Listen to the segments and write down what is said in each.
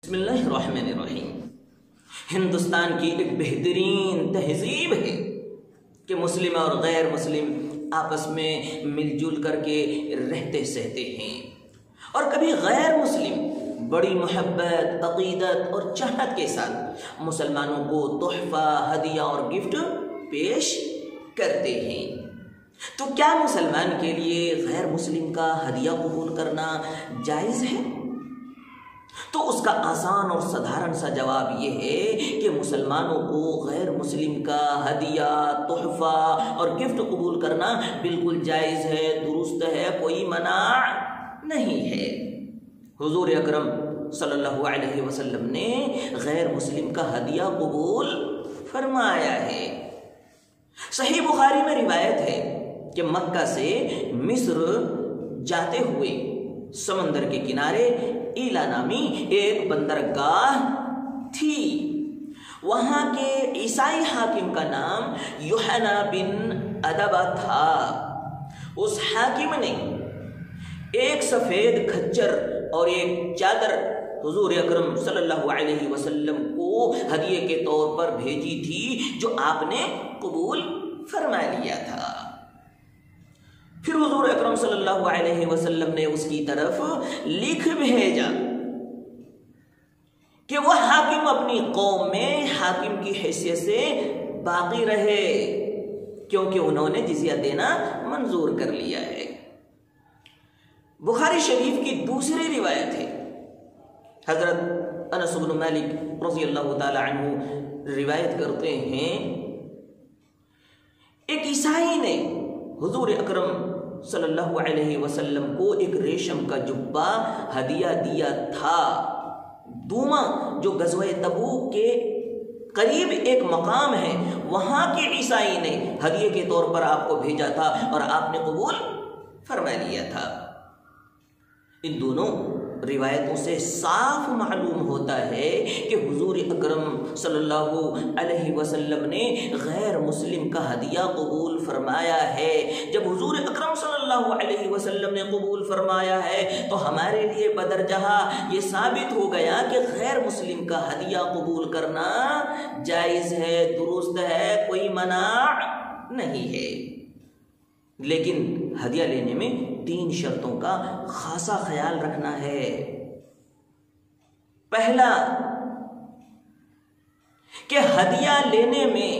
بسم اللہ الرحمن الرحیم۔ ہندوستان کی ایک بہترین تہذیب ہے کہ مسلم اور غیر مسلم آپس میں مل جل کر کے رہتے سہتے ہیں، اور کبھی غیر مسلم بڑی محبت، عقیدت اور چاہت کے ساتھ مسلمانوں کو تحفہ، ہدیہ اور گفٹ پیش کرتے ہیں۔ تو کیا مسلمان کے لیے غیر مسلم کا ہدیہ قبول کرنا جائز ہے؟ تو اس کا آسان اور سادھارن سا جواب یہ ہے کہ مسلمانوں کو غیر مسلم کا ہدیہ، تحفہ اور گفٹ قبول کرنا بالکل جائز ہے، درست ہے، کوئی منع نہیں ہے۔ حضور اکرم صلی اللہ علیہ وسلم نے غیر مسلم کا ہدیہ قبول فرمایا ہے۔ صحیح بخاری میں روایت ہے کہ مکہ سے مصر جاتے ہوئے سمندر کے کنارے ایلا نامی ایک بندرگاہ تھی۔ وہاں کے عیسائی حاکم کا نام یوحنا بن ادبا تھا۔ اس حاکم نے ایک سفید کھچر اور ایک چادر حضور اکرم صلی اللہ علیہ وسلم کو ہدیے کے طور پر بھیجی تھی، جو آپ نے قبول فرما لیا تھا۔ پھر حضور اکرم صلی اللہ علیہ وسلم نے اس کی طرف لکھ بھیجا کہ وہ حاکم اپنی قوم میں حاکم کی حیثیت سے باقی رہے، کیونکہ انہوں نے جزیہ دینا منظور کر لیا ہے۔ بخاری شریف کی دوسری روایت ہے، حضرت انس بن مالک رضی اللہ تعالی عنہ روایت کرتے ہیں، ایک عیسائی نے حضور اکرم صلی اللہ علیہ وسلم کو ایک ریشم کا جبہ ہدیہ دیا تھا۔ دوما جو غزوہ تبوک کے قریب ایک مقام ہے، وہاں کے عیسائی نے ہدیے کے طور پر آپ کو بھیجا تھا اور آپ نے قبول فرما لیا تھا۔ ان دونوں روایتوں سے صاف معلوم ہوتا ہے کہ حضور اکرم صلی اللہ علیہ وسلم نے غیر مسلم کا ہدیہ قبول فرمایا ہے۔ جب حضور اکرم صلی اللہ علیہ وسلم نے قبول فرمایا ہے تو ہمارے لیے بدرجہ یہ ثابت ہو گیا کہ غیر مسلم کا ہدیہ قبول کرنا جائز ہے، درست ہے، کوئی منع نہیں ہے۔ لیکن ہدیہ لینے میں 3 شرطوں کا خاصا خیال رکھنا ہے۔ پہلا کہ ہدیہ لینے میں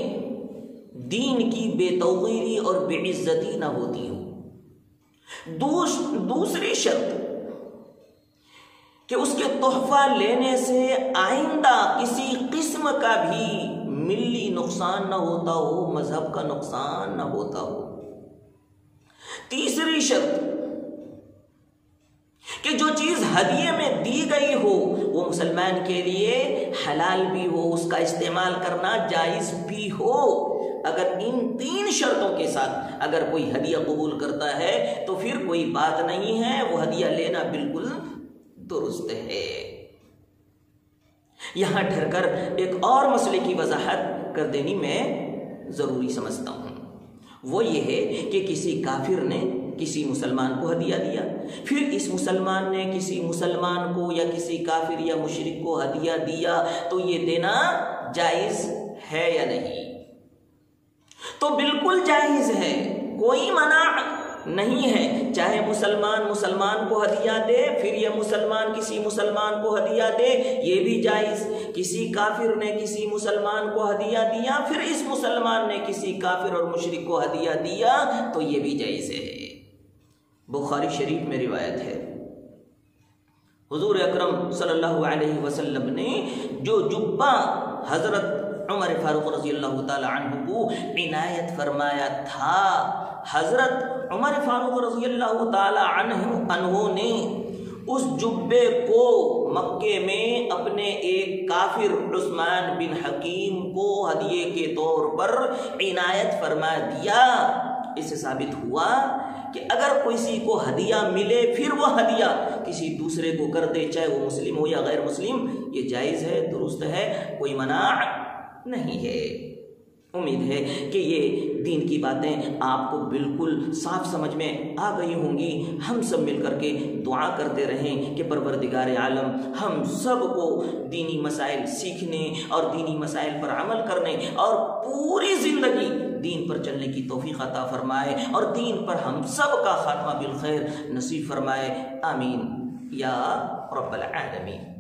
دین کی بے توقیری اور بے عزتی نہ ہوتی ہو۔ دوسری شرط کہ اس کے تحفہ لینے سے آئندہ کسی قسم کا بھی ملی نقصان نہ ہوتا ہو، مذہب کا نقصان نہ ہوتا ہو۔ تیسری شرط کہ جو چیز ہدیے میں دی گئی ہو وہ مسلمان کے لیے حلال بھی ہو، اس کا استعمال کرنا جائز بھی ہو۔ اگر ان 3 شرطوں کے ساتھ اگر کوئی ہدیہ قبول کرتا ہے تو پھر کوئی بات نہیں ہے، وہ ہدیہ لینا بالکل درست ہے۔ یہاں ٹھہر کر ایک اور مسئلے کی وضاحت کر دینی میں ضروری سمجھتا ہوں۔ وہ یہ ہے کہ کسی کافر نے کسی مسلمان کو ہدیہ دیا، پھر اس مسلمان نے کسی مسلمان کو یا کسی کافر یا مشرک کو ہدیہ دیا، تو یہ دینا جائز ہے یا نہیں؟ تو بالکل جائز ہے، کوئی منع نہیں ہے۔ چاہے مسلمان کو ہدیہ دے، پھر یہ مسلمان کسی مسلمان کو ہدیہ دے، یہ بھی جائز۔ کسی کافر نے کسی مسلمان کو ہدیہ دیا، پھر اس مسلمان نے کسی کافر اور مشرک کو ہدیہ دیا، تو یہ بھی جائز ہے۔ بخاری شریف میں روایت ہے، حضور اکرم صلی اللہ علیہ وسلم نے جو جبہ حضرت عمر فاروق رضی اللہ تعالی عنہ کو عنایت فرمایا تھا، حضرت عمر فاروق رضی اللہ تعالی عنہ نے اس جبے کو مکے میں اپنے ایک کافر عثمان بن حکیم کو ہدیے کے طور پر عنایت فرما دیا۔ اس سے ثابت ہوا کہ اگر کسی کو ہدیہ ملے پھر وہ ہدیہ کسی دوسرے کو کر دے، چاہے وہ مسلم ہو یا غیر مسلم، یہ جائز ہے، درست ہے، کوئی منع نہیں ہے۔ امید ہے کہ یہ دین کی باتیں آپ کو بالکل صاف سمجھ میں آ گئی ہوں گی۔ ہم سب مل کر کے دعا کرتے رہیں کہ پروردگار عالم ہم سب کو دینی مسائل سیکھنے اور دینی مسائل پر عمل کرنے اور پوری زندگی دین پر چلنے کی توفیق عطا فرمائے اور دین پر ہم سب کا خاتمہ بالخیر نصیب فرمائے، آمین یا رب العالمین۔